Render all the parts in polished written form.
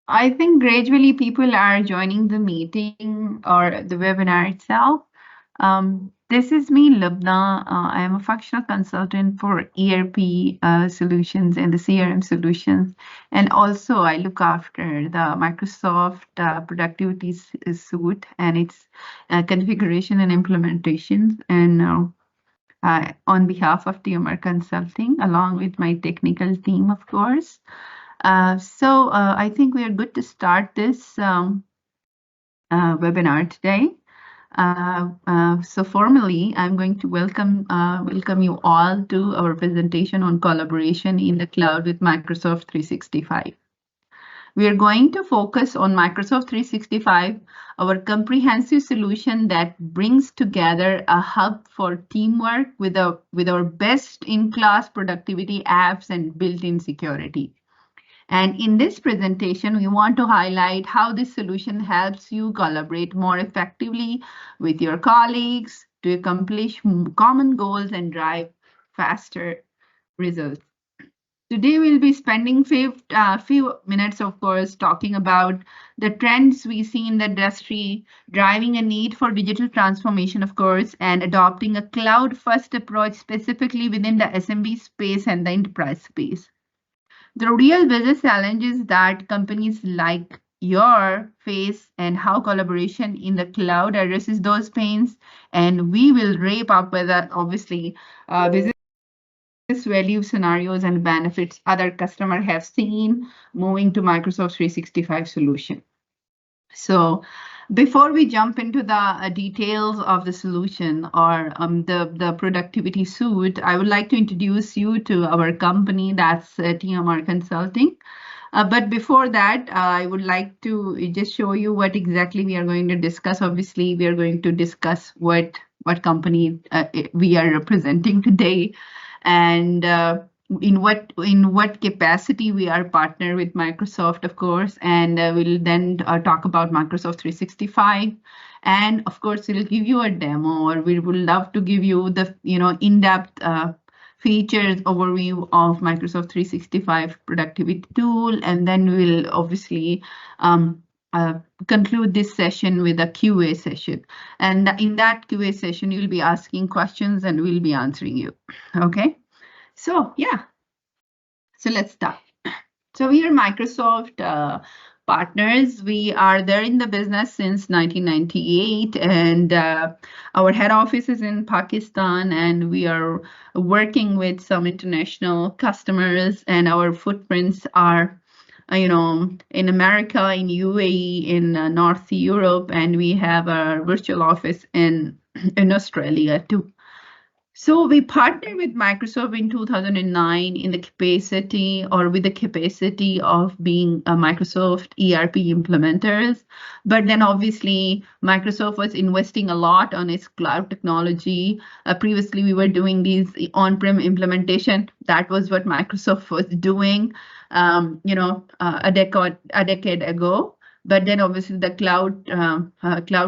I think gradually people are joining the meeting or the webinar itself. This is me, Lubna. I am a functional consultant for ERP solutions and the CRM solutions. And also, I look after the Microsoft Productivity Suite and its configuration and implementation. And on behalf of TMR Consulting, along with my technical team, of course. I think we are good to start this webinar today. So formally, I'm going to welcome you all to our presentation on collaboration in the cloud with Microsoft 365. We are going to focus on Microsoft 365, our comprehensive solution that brings together a hub for teamwork with our best-in-class productivity apps and built-in security. And in this presentation, we want to highlight how this solution helps you collaborate more effectively with your colleagues to accomplish common goals and drive faster results. Today, we'll be spending few minutes, of course, talking about the trends we see in the industry, driving a need for digital transformation, of course, and adopting a cloud-first approach specifically within the SMB space and the enterprise space. The real business challenges that companies like your face and how collaboration in the cloud addresses those pains. And we will wrap up with obviously business value scenarios and benefits other customers have seen moving to Microsoft 365 solution. So before we jump into the details of the solution or the productivity suite, I would like to introduce you to our company, that's TMR Consulting. But before that, I would like to just show you what exactly we are going to discuss. Obviously, we are going to discuss what company we are representing today, and in what capacity we are partner with Microsoft, of course, and we'll then talk about Microsoft 365, and of course we'll give you a demo, or we would love to give you the in-depth features overview of Microsoft 365 productivity tool, and then we'll obviously conclude this session with a QA session. And in that QA session, you'll be asking questions and we'll be answering you. Okay. So yeah, so let's start. So we are Microsoft partners. We are there in the business since 1998, and our head office is in Pakistan, and we are working with some international customers, and our footprints are in America, in UAE, in North Europe, and we have a virtual office in Australia too. So we partnered with Microsoft in 2009 in the capacity or with the capacity of being a Microsoft ERP implementers. But then obviously Microsoft was investing a lot on its cloud technology. Previously, we were doing these on-prem implementation. That was what Microsoft was doing, a decade ago. But then obviously the cloud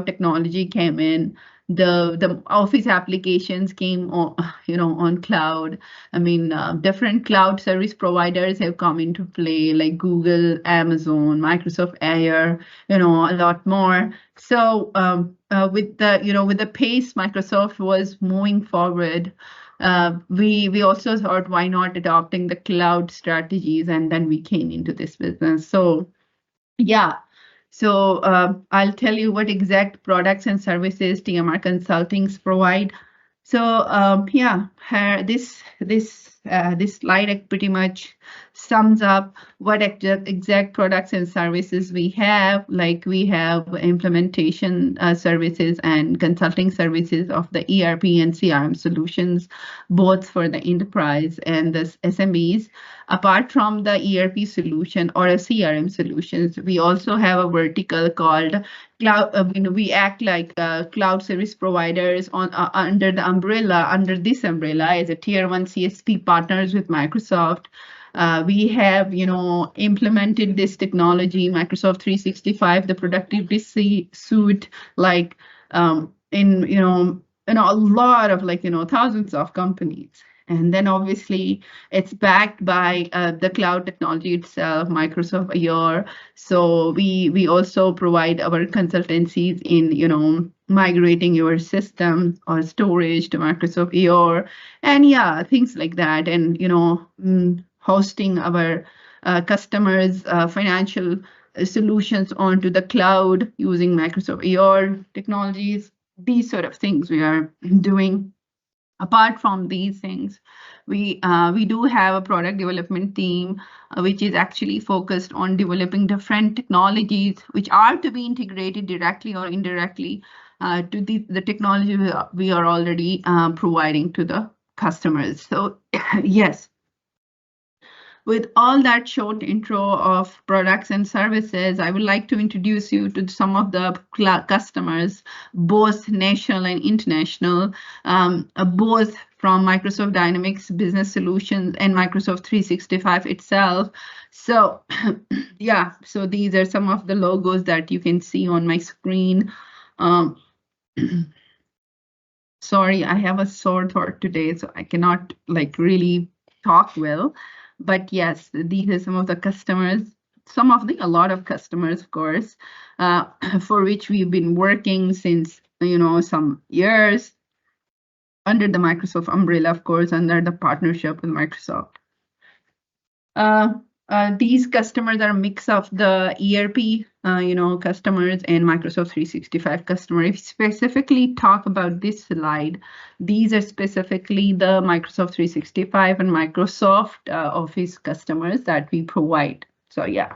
technology came in. The Office applications came on cloud. I mean, different cloud service providers have come into play, like Google, Amazon, Microsoft Azure, a lot more. So with the pace Microsoft was moving forward, we also thought, why not adopting the cloud strategies, and then we came into this business. So yeah. So I'll tell you what exact products and services TMR Consultings provide. So this slide pretty much sums up what exact products and services we have. Like we have implementation services and consulting services of the ERP and CRM solutions, both for the enterprise and the SMBs. Apart from the ERP solution or a CRM solutions, we also have a vertical called cloud. We act like cloud service providers under this umbrella as a tier 1 CSP partners with Microsoft. We have, implemented this technology, Microsoft 365, the productivity suite, like in a lot of thousands of companies. And then obviously it's backed by the cloud technology itself, Microsoft Azure. So we also provide our consultancies in, migrating your system or storage to Microsoft Azure, and yeah, things like that. And, hosting our customers' financial solutions onto the cloud using Microsoft Azure technologies. These sort of things we are doing. Apart from these things, we do have a product development team which is actually focused on developing different technologies which are to be integrated directly or indirectly to the technology we are already providing to the customers. So yes, with all that short intro of products and services, I would like to introduce you to some of the customers, both national and international, both from Microsoft Dynamics Business Solutions and Microsoft 365 itself. So yeah, so these are some of the logos that you can see on my screen. Sorry, I have a sore throat today, so I cannot really talk well. But yes, these are some of the customers, a lot of customers, of course, for which we've been working since, some years under the Microsoft umbrella, of course, under the partnership with Microsoft. These customers are a mix of the ERP, customers and Microsoft 365 customers. If you specifically talk about this slide, these are specifically the Microsoft 365 and Microsoft Office customers that we provide. So yeah,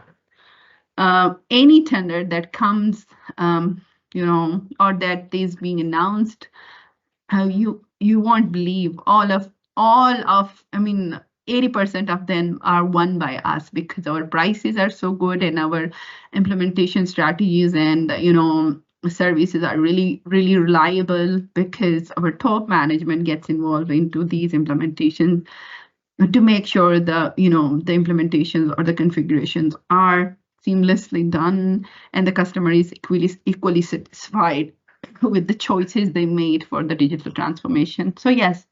any tender that comes, or that is being announced, you won't believe all of 80% of them are won by us because our prices are so good and our implementation strategies and services are really, really reliable because our top management gets involved into these implementations to make sure the the implementations or the configurations are seamlessly done and the customer is equally satisfied with the choices they made for the digital transformation. So yes.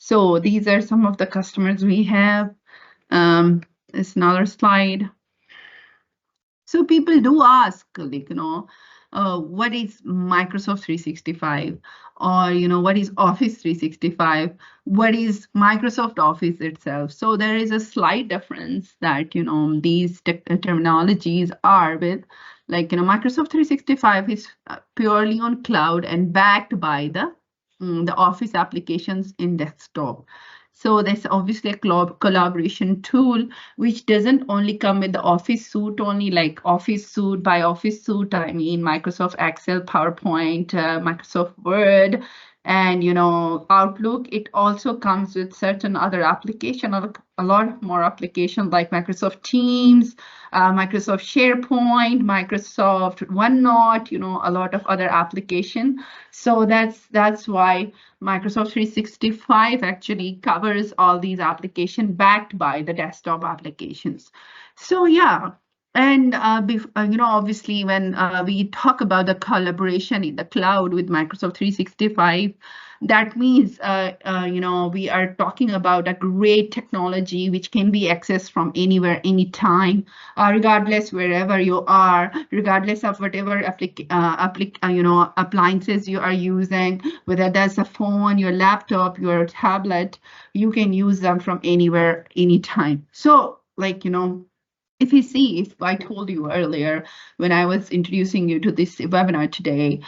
So these are some of the customers we have. It's another slide. So people do ask, what is Microsoft 365? Or, what is Office 365? What is Microsoft Office itself? So there is a slight difference that, these terminologies are with. Microsoft 365 is purely on cloud and backed by the Office applications in desktop. So there's obviously a collaboration tool, which doesn't only come with the Office suite only, like Office suite. By Office suite, I mean Microsoft Excel, PowerPoint, Microsoft Word, and Outlook. It also comes with certain other applications, a lot more applications like Microsoft Teams, Microsoft SharePoint, Microsoft OneNote, a lot of other applications. So that's why Microsoft 365 actually covers all these applications backed by the desktop applications. So yeah. And obviously, when we talk about the collaboration in the cloud with Microsoft 365, that means we are talking about a great technology which can be accessed from anywhere, anytime, regardless wherever you are, regardless of whatever appliances you are using, whether that's a phone, your laptop, your tablet, you can use them from anywhere, anytime. So if I told you earlier when I was introducing you to this webinar today,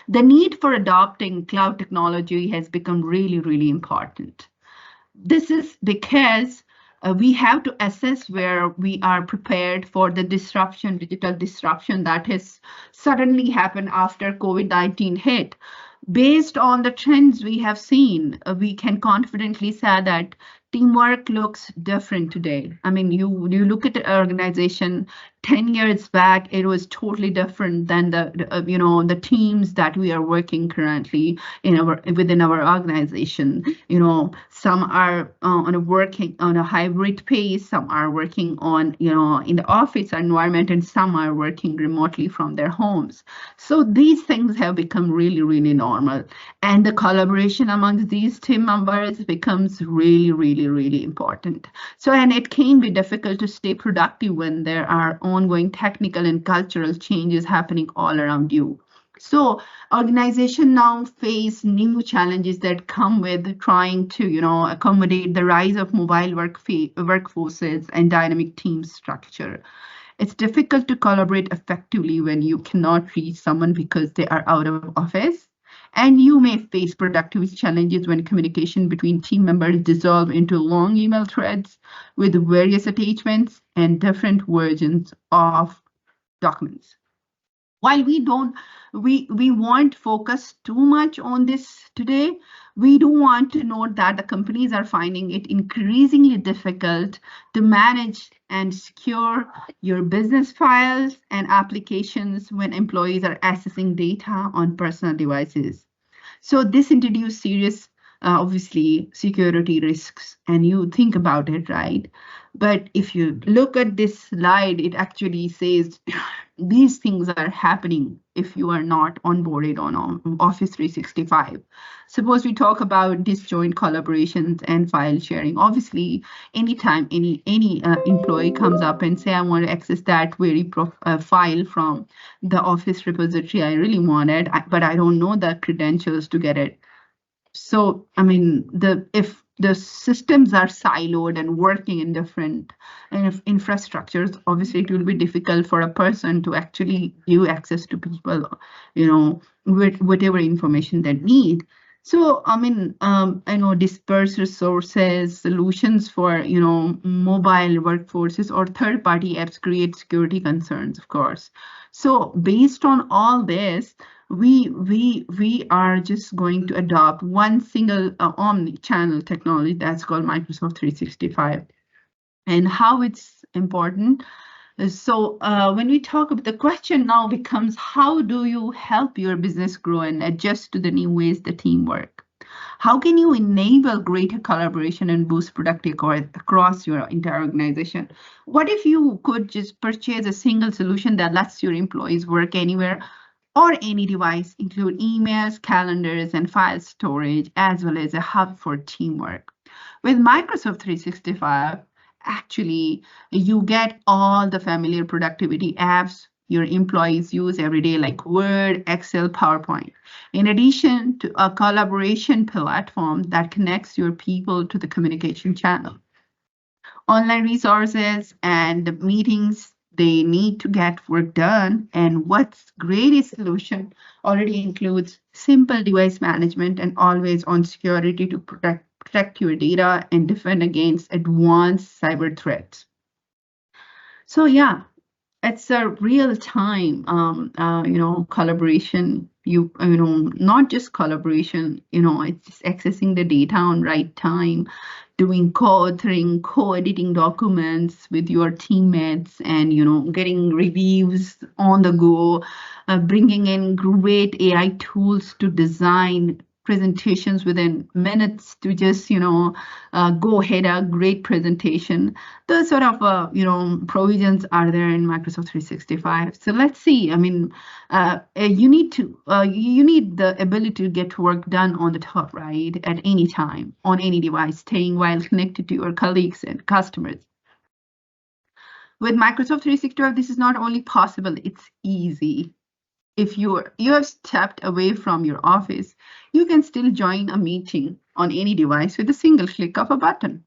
the need for adopting cloud technology has become really, really important. This is because we have to assess where we are prepared for the digital disruption that has suddenly happened after COVID-19 hit. Based on the trends we have seen, we can confidently say that teamwork looks different today. I mean, you look at the organization, 10 years back, it was totally different than the teams that we are working currently within our organization. Some are working on a hybrid pace, some are working on in the office environment, and some are working remotely from their homes. So these things have become really, really normal, and the collaboration amongst these team members becomes really, really, really important. So, and it can be difficult to stay productive when there are ongoing technical and cultural changes happening all around you. So organization now face new challenges that come with trying to, accommodate the rise of mobile workforces and dynamic team structure. It's difficult to collaborate effectively when you cannot reach someone because they are out of office. And you may face productivity challenges when communication between team members dissolve into long email threads with various attachments and different versions of documents. While we won't focus too much on this today, we do want to note that the companies are finding it increasingly difficult to manage and secure your business files and applications when employees are accessing data on personal devices. So this introduces serious, obviously, security risks, and you think about it, right? But if you look at this slide, it actually says these things are happening if you are not onboarded on Office 365. Suppose we talk about disjoint collaborations and file sharing. Obviously, anytime any employee comes up and say, I want to access that very file from the Office repository, I really want it, but I don't know the credentials to get it. So, I mean, if the systems are siloed and working in different infrastructures, obviously it will be difficult for a person to actually give access to people, with whatever information they need. So, I mean, I know dispersed resources, solutions for, mobile workforces or third-party apps create security concerns, of course. So based on all this, we are just going to adopt one single omni-channel technology that's called Microsoft 365. And how it's important. So when we talk about the question now becomes, how do you help your business grow and adjust to the new ways the team work? How can you enable greater collaboration and boost productivity across your entire organization? What if you could just purchase a single solution that lets your employees work anywhere or any device, include emails, calendars, and file storage, as well as a hub for teamwork? With Microsoft 365, actually, you get all the familiar productivity apps your employees use every day, like Word, Excel, PowerPoint. In addition to a collaboration platform that connects your people to the communication channel. Online resources and meetings, they need to get work done. And what's great is solution already includes simple device management and always on security to protect your data and defend against advanced cyber threats. So yeah, it's a real time, collaboration. Not just collaboration, it's just accessing the data on right time, doing co-authoring, co-editing documents with your teammates, and getting reviews on the go, bringing in great AI tools to design presentations within minutes to just go ahead a great presentation. Those sort of provisions are there in Microsoft 365. So let's see. I mean, you need the ability to get work done on the top, right, at any time on any device, staying while connected to your colleagues and customers. With Microsoft 365, this is not only possible, it's easy. If you have stepped away from your office, you can still join a meeting on any device with a single click of a button.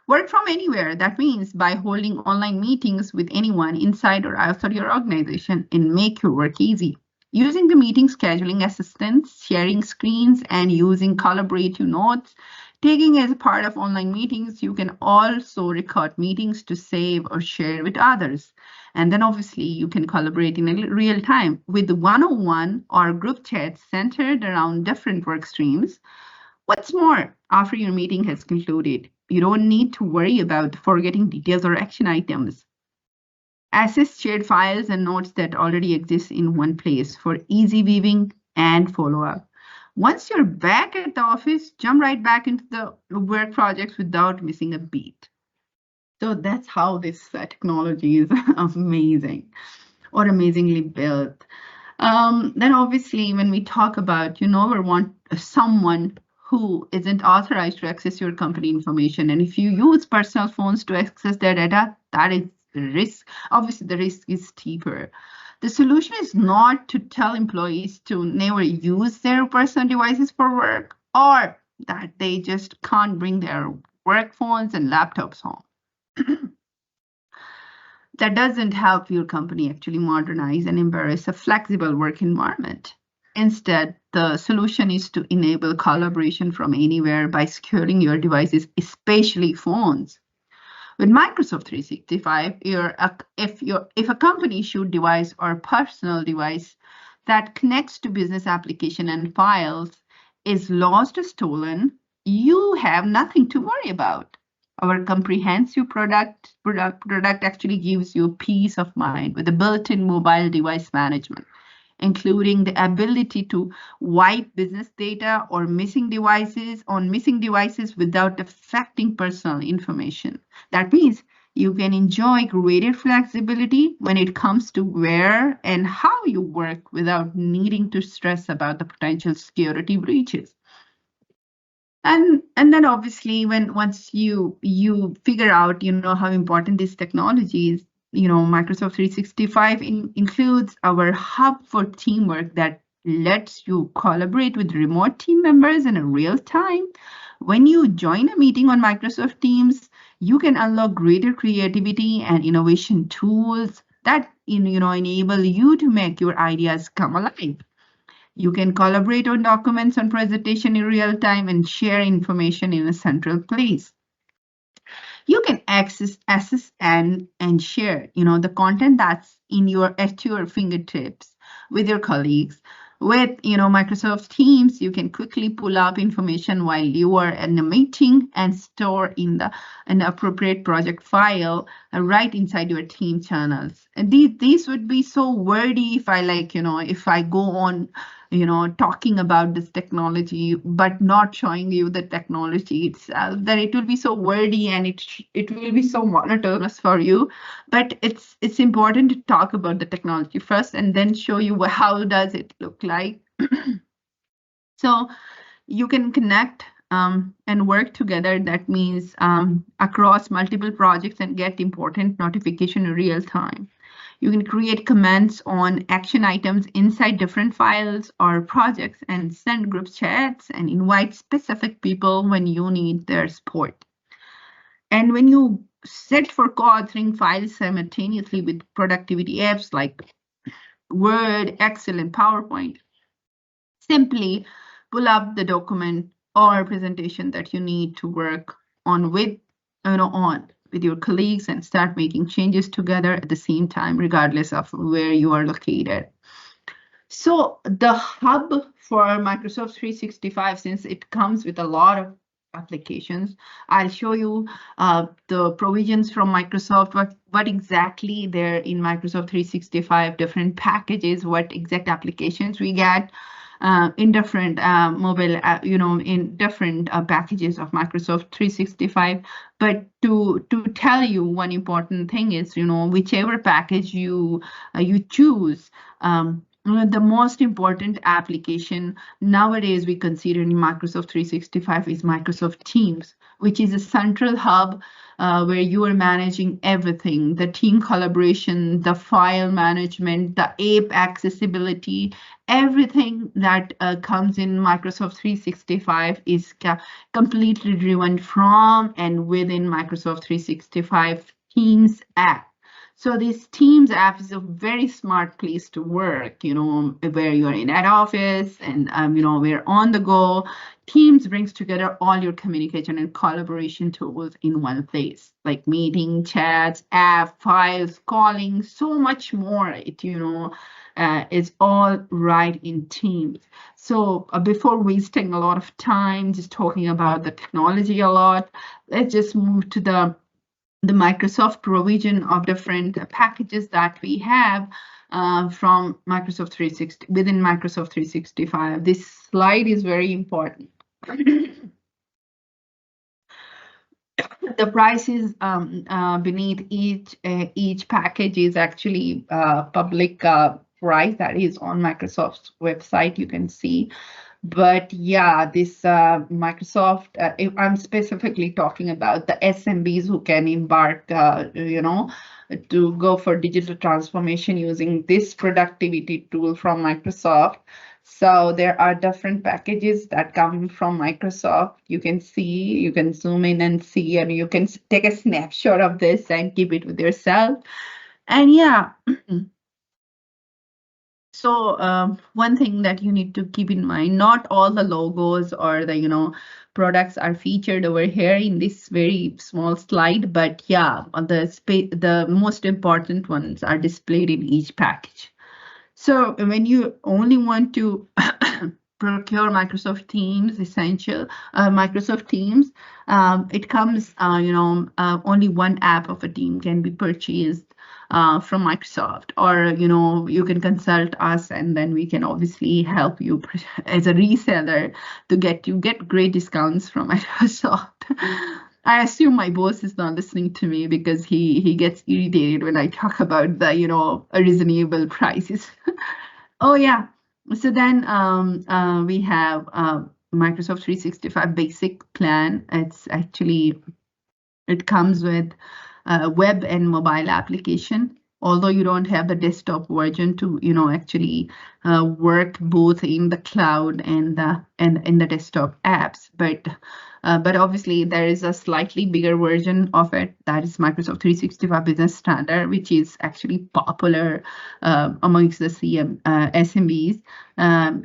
Work from anywhere. That means by holding online meetings with anyone inside or outside your organization and make your work easy. Using the meeting scheduling assistants, sharing screens, and using collaborative notes, taking as a part of online meetings, you can also record meetings to save or share with others. And then obviously you can collaborate in real time with one-on-one or group chats centered around different work streams. What's more, after your meeting has concluded, you don't need to worry about forgetting details or action items. Access shared files and notes that already exist in one place for easy viewing and follow-up. Once you're back at the office, jump right back into the work projects without missing a beat. So that's how this technology is amazing or amazingly built. Then obviously, when we talk about, we want someone who isn't authorized to access your company information. And if you use personal phones to access their data, that is risk. Obviously, the risk is steeper. The solution is not to tell employees to never use their personal devices for work, or that they just can't bring their work phones and laptops home. That doesn't help your company actually modernize and embrace a flexible work environment. Instead, the solution is to enable collaboration from anywhere by securing your devices, especially phones. With Microsoft 365, if a company-issued device or personal device that connects to business application and files is lost or stolen, you have nothing to worry about. Our comprehensive product actually gives you peace of mind with a built-in mobile device management, including the ability to wipe business data or missing devices without affecting personal information. That means you can enjoy greater flexibility when it comes to where and how you work without needing to stress about the potential security breaches. And then obviously once you figure out how important this technology is, Microsoft 365 includes our hub for teamwork that lets you collaborate with remote team members in a real time. When you join a meeting on Microsoft Teams, you can unlock greater creativity and innovation tools that enable you to make your ideas come alive. You can collaborate on documents and presentation in real time and share information in a central place. You can access, and share, the content that's at your fingertips with your colleagues. With, Microsoft Teams, you can quickly pull up information while you are in a meeting and store in an appropriate project file right inside your team channels. And these would be so wordy if I if I go on talking about this technology, but not showing you the technology itself, that it will be so wordy and it will be so monotonous for you. But it's important to talk about the technology first and then show you how does it look like. So you can connect and work together. That means across multiple projects and get important notification in real time. You can create comments on action items inside different files or projects and send group chats and invite specific people when you need their support. And when you set for co-authoring files simultaneously with productivity apps like Word, Excel, and PowerPoint, simply pull up the document or presentation that you need to work on with your colleagues and start making changes together at the same time, regardless of where you are located. So the hub for Microsoft 365, since it comes with a lot of applications, I'll show you the provisions from Microsoft, what exactly there in Microsoft 365, different packages, what exact applications we get in different mobile, in different packages of Microsoft 365. But to tell you one important thing is, whichever package you choose, the most important application nowadays we consider in Microsoft 365 is Microsoft Teams, which is a central hub where you are managing everything, the team collaboration, the file management, the app accessibility, everything that comes in Microsoft 365 is completely driven from and within Microsoft 365 Teams app. So this Teams app is a very smart place to work, where you're in an office and, we're on the go. Teams brings together all your communication and collaboration tools in one place, like meeting, chats, app, files, calling, so much more. Is all right in Teams. So before wasting a lot of time just talking about the technology a lot, let's just move to the the Microsoft provision of different packages that we have from Microsoft 360 within Microsoft 365. This slide is very important. The prices beneath each package is actually public price that is on Microsoft's website. You can see. But yeah, this Microsoft, I'm specifically talking about the SMBs who can embark, to go for digital transformation using this productivity tool from Microsoft. So there are different packages that come from Microsoft. You can see, you can zoom in and see, and you can take a snapshot of this and keep it with yourself. And yeah. So one thing that you need to keep in mind, not all the logos or the products are featured over here in this very small slide, but yeah, the most important ones are displayed in each package. So when you only want to procure Microsoft Teams Essential, Microsoft Teams, it comes, only one app of a team can be purchased from Microsoft, or you can consult us, and then we can obviously help you as a reseller to get great discounts from Microsoft. I assume my boss is not listening to me because he gets irritated when I talk about the reasonable prices. Oh yeah. So then we have Microsoft 365 basic plan. It comes with web and mobile application, although you don't have the desktop version to actually work both in the cloud and in the desktop apps. But obviously there is a slightly bigger version of it, that is Microsoft 365 Business Standard, which is actually popular amongst the SMBs.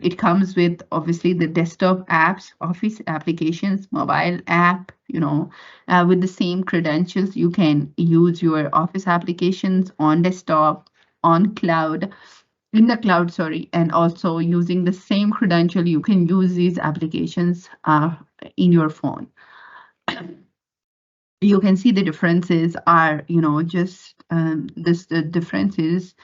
It comes with obviously the desktop apps, Office applications, mobile app, with the same credentials. You can use your Office applications on desktop, on cloud, in the cloud, and also using the same credential, you can use these applications in your phone. You can see the differences are, the difference is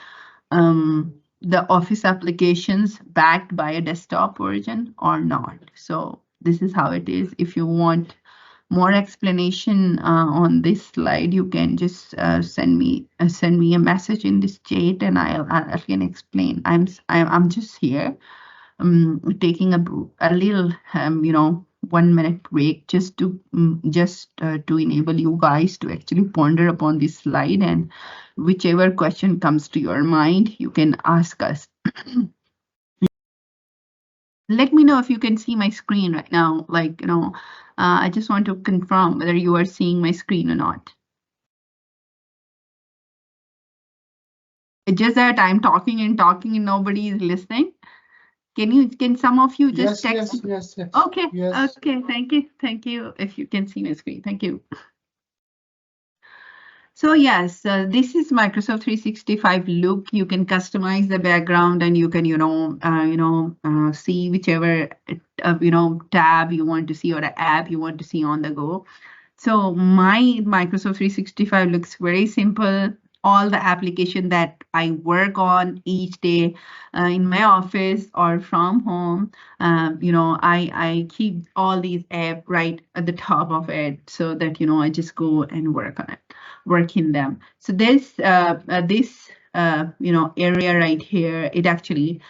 the Office applications backed by a desktop version or not. So this is how it is. If you want more explanation on this slide, you can just send me a message in this chat, and I can explain. I'm just here taking a little 1 minute break just to enable you guys to actually ponder upon this slide, and whichever question comes to your mind, you can ask us. Let me know if you can see my screen right now. I just want to confirm whether you are seeing my screen or not. It's just that I'm talking and nobody is listening. Can some of you just text? Yes. Okay. Yes. Okay. Thank you. If you can see my screen, thank you. So yes, this is Microsoft 365 look. You can customize the background, and you can see whichever tab you want to see or app you want to see on the go. So my Microsoft 365 looks very simple. All the application that I work on each day in my office or from home, I keep all these apps right at the top of it, so that I just go and work in them. So this area right here, it actually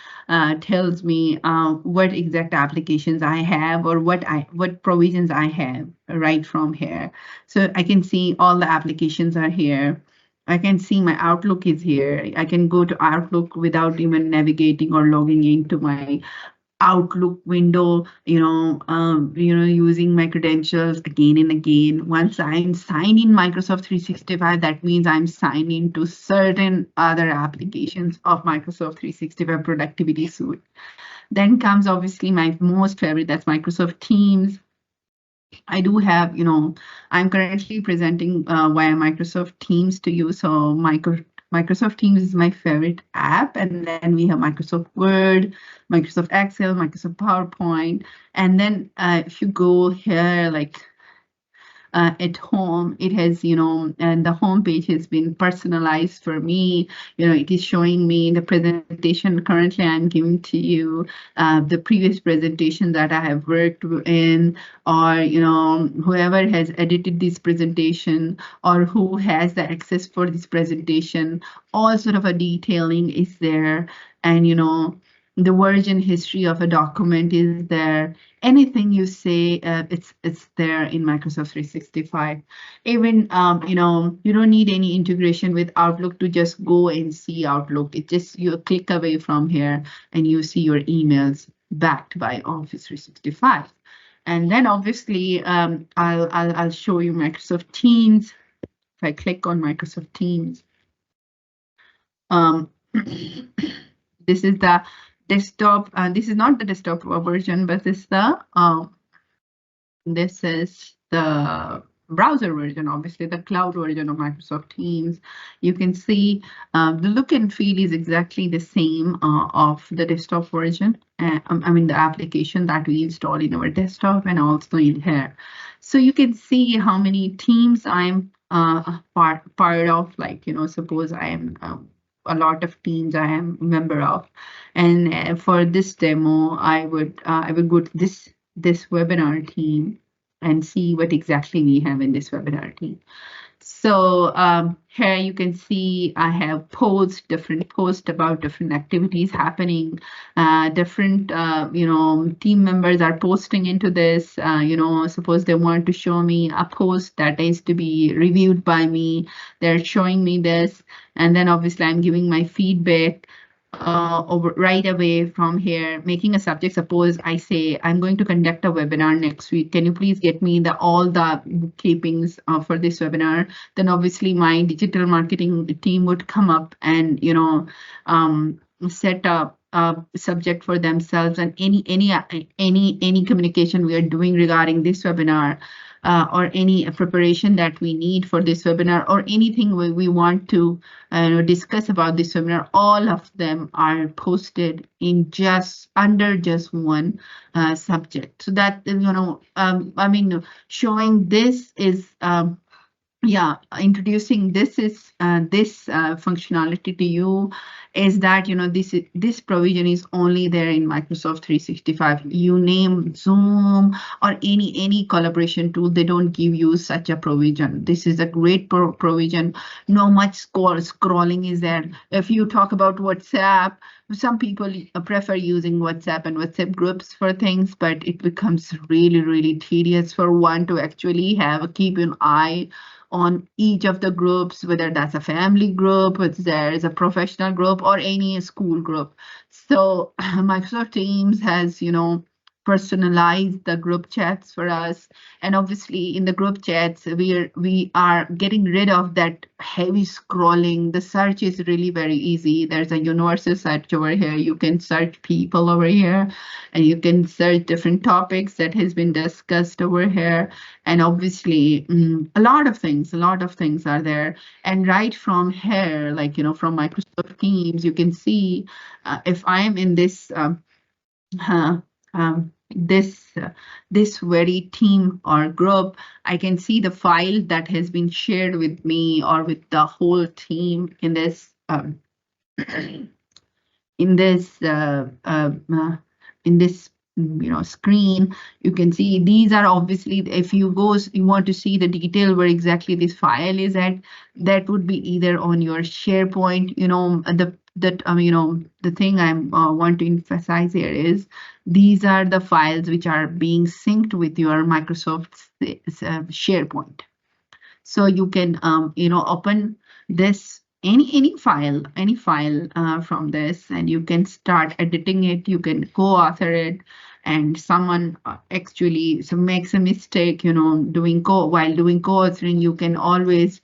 tells me what exact applications I have, or what provisions I have right from here. So I can see all the applications are here. I can see my Outlook is here. I can go to Outlook without even navigating or logging into my Outlook window, using my credentials again and again. Once I'm signed in Microsoft 365, that means I'm signed into certain other applications of Microsoft 365 productivity suite. Then comes obviously my most favorite, that's Microsoft Teams. I do have, I'm currently presenting via Microsoft Teams to you. So Microsoft Teams is my favorite app. And then we have Microsoft Word, Microsoft Excel, Microsoft PowerPoint. And then if you go here, at home. It has, and the home page has been personalized for me. It is showing me the presentation currently I'm giving to you, the previous presentation that I have worked in, or, whoever has edited this presentation or who has the access for this presentation, all sort of a detailing is there. And, the version history of a document is there. Anything you say, it's there in Microsoft 365. Even, you don't need any integration with Outlook to just go and see Outlook. It just, you click away from here and you see your emails backed by Office 365. And then obviously, I'll show you Microsoft Teams. If I click on Microsoft Teams, this is the desktop. This is not the desktop version, but this is the browser version, obviously the cloud version of Microsoft Teams. You can see the look and feel is exactly the same of the desktop version. I mean, the application that we install in our desktop and also in here. So you can see how many teams I'm part of, like, suppose I am a lot of teams I am a member of. And for this demo, I would go to this webinar team and see what exactly we have in this webinar team. So here you can see I have different posts about different activities happening. Different, team members are posting into this. Suppose they want to show me a post that is to be reviewed by me. They're showing me this. And then obviously I'm giving my feedback over right away from here, making a subject. Suppose I say I'm going to conduct a webinar next week. Can you please get me all the bookkeepings for this webinar? Then obviously my digital marketing team would come up and set up a subject for themselves, and any communication we are doing regarding this webinar. Or any preparation that we need for this webinar, or anything we want to discuss about this webinar, all of them are posted in under just one subject. So that, I mean, showing this is, introducing this functionality to you is that, this provision is only there in Microsoft 365. You name Zoom or any collaboration tool, they don't give you such a provision. This is a great provision. No much scrolling is there. If you talk about WhatsApp, some people prefer using WhatsApp and WhatsApp groups for things, but it becomes really, really tedious for one to actually keep an eye on each of the groups, whether that's a family group, whether there is a professional group, or any school group. So Microsoft Teams has, personalize the group chats for us. And obviously in the group chats, we are getting rid of that heavy scrolling. The search is really very easy. There's a universal search over here. You can search people over here, and you can search different topics that has been discussed over here. And obviously a lot of things are there. And right from here, like, from Microsoft Teams, you can see if I am in this this very team or group, I can see the file that has been shared with me or with the whole team in this screen. You can see these are obviously, if you want to see the detail where exactly this file is at, that would be either on your SharePoint. The thing I want to emphasize here is these are the files which are being synced with your Microsoft SharePoint. So you can open this any file from this, and you can start editing it. You can co-author it, and someone actually makes a mistake, while doing co-authoring, you can always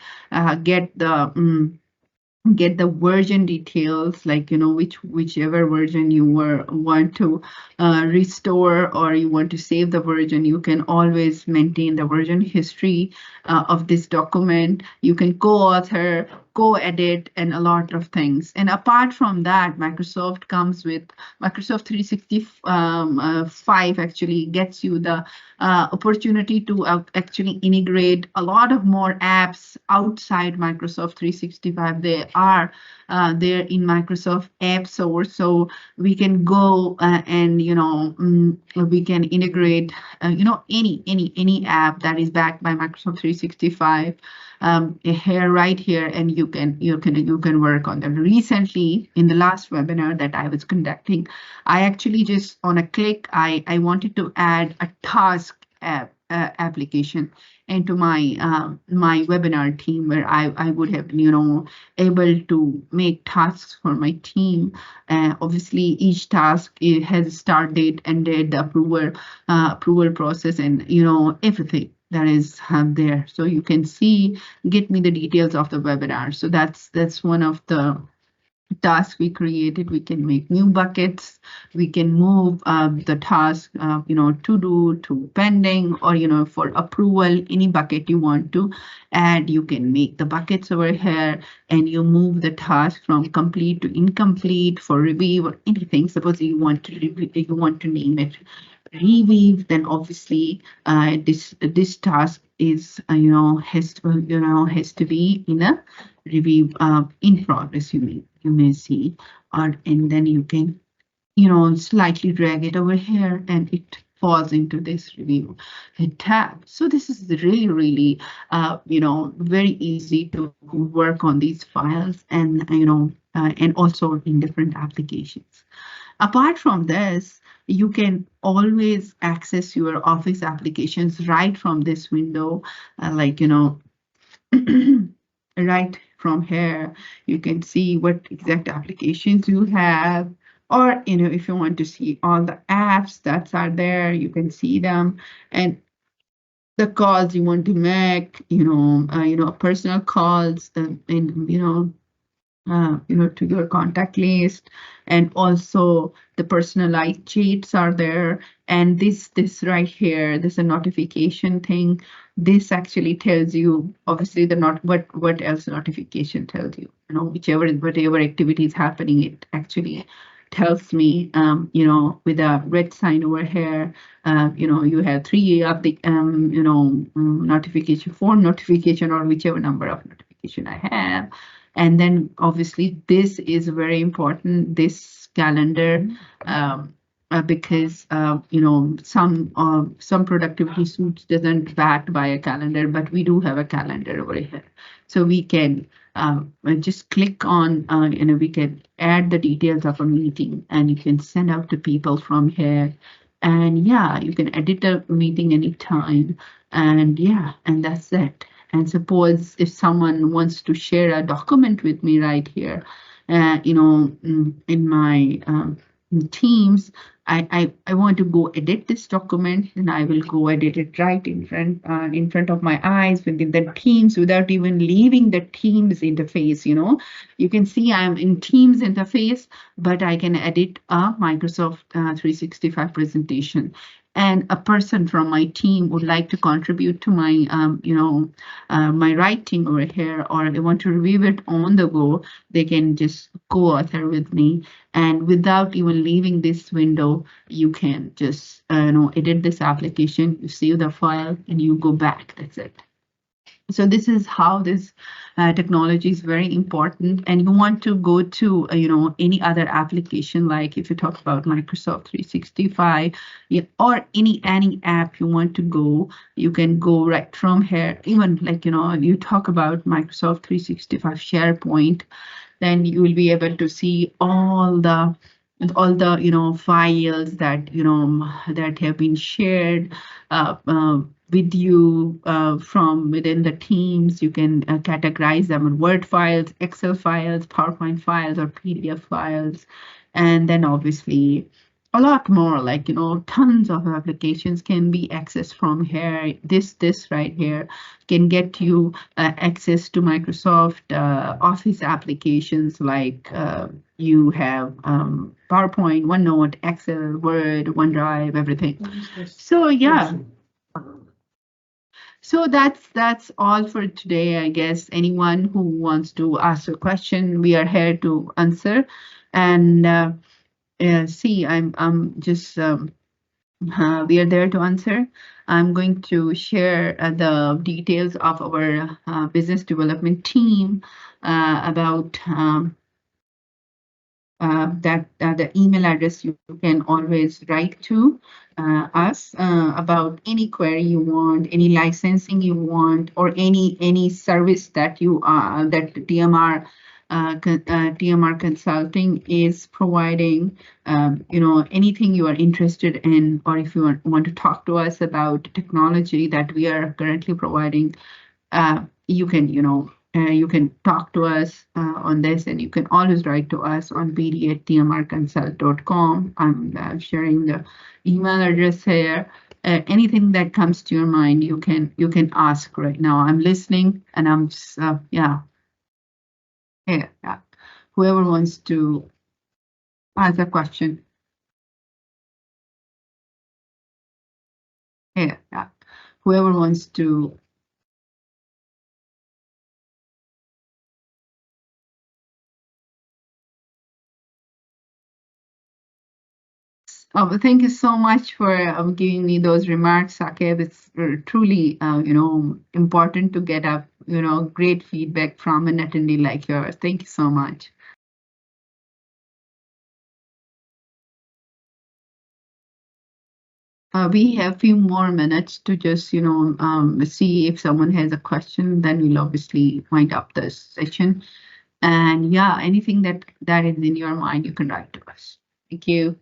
get the version details, like, whichever version you want to restore, or you want to save the version. You can always maintain the version history of this document. You can co-author, go edit and a lot of things. And apart from that, Microsoft comes with Microsoft 365 actually gets you the opportunity to actually integrate a lot of more apps outside Microsoft 365. They are there in Microsoft App Store, so we can go and we can integrate any app that is backed by Microsoft 365 here right here, and you can work on them. Recently, in the last webinar that I was conducting, I actually just on a click I wanted to add a task application into my my webinar team, where I would have able to make tasks for my team. Obviously, each task it has a start date, end date, the approval process, and everything that is there. So you can see, get me the details of the webinar. So that's one of the tasks we created. We can make new buckets. We can move the task, to do to pending, or for approval, any bucket you want to add. You can make the buckets over here, and you move the task from complete to incomplete for review or anything. Suppose you want to name it reweave, then obviously this task is has to be in a review in progress. You may see, and then you can slightly drag it over here, and it falls into this review tab. So this is really very easy to work on these files, and and also in different applications. Apart from this, you can always access your Office applications right from this window, right from here. You can see what exact applications you have, or if you want to see all the apps that are there, you can see them, and the calls you want to make, personal calls, and to your contact list, and also the personalized cheats are there. And this right here, this is a notification thing. This actually tells you, obviously, what else notification tells you. Whatever activity is happening, it actually tells me, with a red sign over here, you have 3 of the, notification, 4 notification, or whichever number of notification I have. And then obviously this is very important, this calendar, because some productivity suites doesn't backed by a calendar, but we do have a calendar over here. So we can just click on, we can add the details of a meeting, and you can send out to people from here. And yeah, you can edit a meeting anytime, and yeah, and that's it. And suppose if someone wants to share a document with me right here, in my Teams, I want to go edit this document, and I will go edit it right in front of my eyes within the Teams, without even leaving the Teams interface. You can see I'm in Teams interface, but I can edit a Microsoft 365 presentation. And a person from my team would like to contribute to my, my writing over here, or they want to review it on the go, they can just co-author with me. And without even leaving this window, you can just, edit this application, you save the file, and you go back. That's it. So this is how this technology is very important. And you want to go to, any other application, like if you talk about Microsoft 365, or any app you want to go, you can go right from here. Even like, you talk about Microsoft 365 SharePoint, then you will be able to see all the files that that have been shared with you from within the teams. You can categorize them in Word files, Excel files, PowerPoint files, or PDF files, and then obviously a lot more, like tons of applications can be accessed from here. This right here can get you access to Microsoft Office applications, like you have PowerPoint, OneNote, Excel, Word, OneDrive, everything. So yeah. So that's all for today, I guess. Anyone who wants to ask a question, we are here to answer. And see, I'm just we are there to answer. I'm going to share the details of our business development team about that the email address you can always write to us about any query you want, any licensing you want, or any service that that TMR Consulting is providing. Anything you are interested in, or if you want to talk to us about technology that we are currently providing, you can talk to us on this, and you can always write to us on bd@tmrconsult.com. I'm sharing the email address here. Anything that comes to your mind, you can ask right now. I'm listening, and I'm just, yeah. Whoever wants to ask a question, yeah. Whoever wants to. Thank you so much for giving me those remarks, Sakib. It's truly, important to get great feedback from an attendee like yours. Thank you so much. We have a few more minutes to just, see if someone has a question. Then we'll obviously wind up this session. And yeah, anything that is in your mind, you can write to us. Thank you.